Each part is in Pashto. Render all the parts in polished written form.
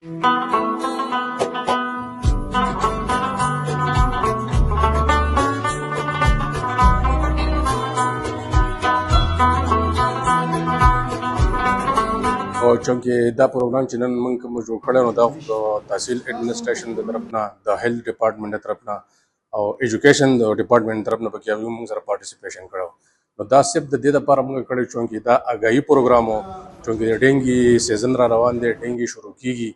او چونکې دا پروګرام چې نن موږ کوم جوړ کړی نو دا د تحصیل ایډمنسټریشن د طرف نه د هیلث ډپارټمنټ د طرف نه او ایجوکیشن د ډپارټمنټ د طرف نه پکې هغوی موږ سره پارټیسپیشن کړی نو دا صرف د دې دپاره موږ کړی چونکې دا اګاهي پروګرام و چونکې د ډینګي سیزن را روان دی ډینګي شروع کیږي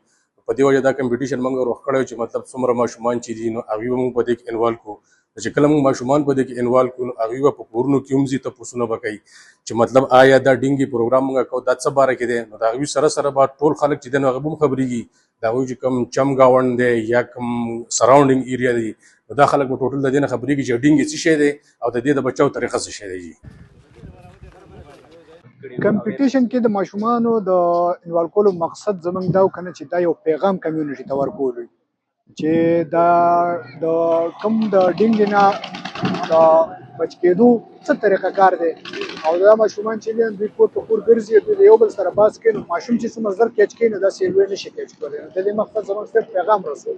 په دې وجه دا کمپټیشن موږ روغ کړی چې مطلب څومره ماشومان چې دي نو هغوی به موږ په دې کې انوالو کړو چې کله موږ ماشومان په دې کې انوالو کړو نو هغوی به په کورونو کې هم ځي تپوسونه به کوي چې مطلب آیا دا ډینګي پروګرام موږ کوو دا څه باره کې دی نو د هغوی سره سره به ټول خلک چې دی نو هغه به هم خبرېږي د هغوی چې کوم چم ګاونډ دی یا کوم سراونډینګ ایریا دی نو دا خلک به ټوټل د دې نه خبرېږي چې ډینګي څه شی دی او د دې د بچاو طریقه څه شی دی. کمپټیشن کې د ماشومانو د انوالو کولو مقصد زموږ دا وکنه چې دا یو پیغام کمیونټي ته ورکول چې دا د کوم د ډینګ نه د بچ کېدو څه طریقه کار دی او دا ماشومان چې دي دوی کور په کور ګرځي دوی د یو بل سره بحث کوي نو ماشوم چې څه مصدر کیچ کوي نو داسې لوی نشي کیچ کولی نو د دې مقصد زموږ صرف پیغام رسول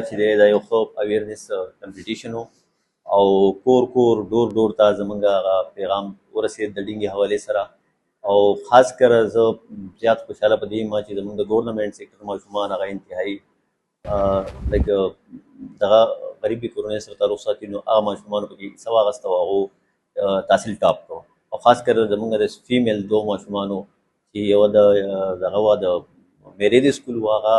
چې دا یو ښه اویرنس کمپټیشن و او کور کور ډور ډور ته زموږ هغه پیغام ورسېد د ډینګي حوالې سره او خاص کر زه زیات خوشحاله په دې یم چې زموږ د ګورنمنټ سیکټر ماشومان هغه انتهایي لایک دغه غریبي کورنۍ سره تعلق ساتي نو هغه ماشومانو پکې څه واخیسته و هغو تحصیل ټاپ کړو او خاص کر زموږ د فیمیل دو ماشومانو چې یوه دغه وه د میرید سکول و هغه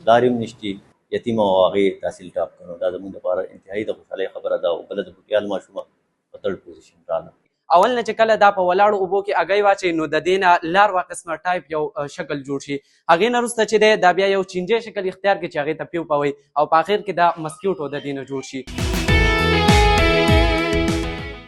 پلار هم نشتي یتیم او هغې تحصیل ټاپ کړو دا زموږ لپاره انتهایي د خوشحالۍ خبره ده او بله د بوټیال ماشومه په تھرډ پوزیشن راغله. اول نه چې کله دا په ولاړو اوبو کې اګۍ واچوي نو د دې نه لاروا قسمه ټایپ یو شکل جوړ شي هغې نه وروسته چې دی دا بیا یو چینجی شکل اختیار کړي چې هغې ته پیو پوئ او په اخر کې دا مسکیوټو د دې نه جوړ شي.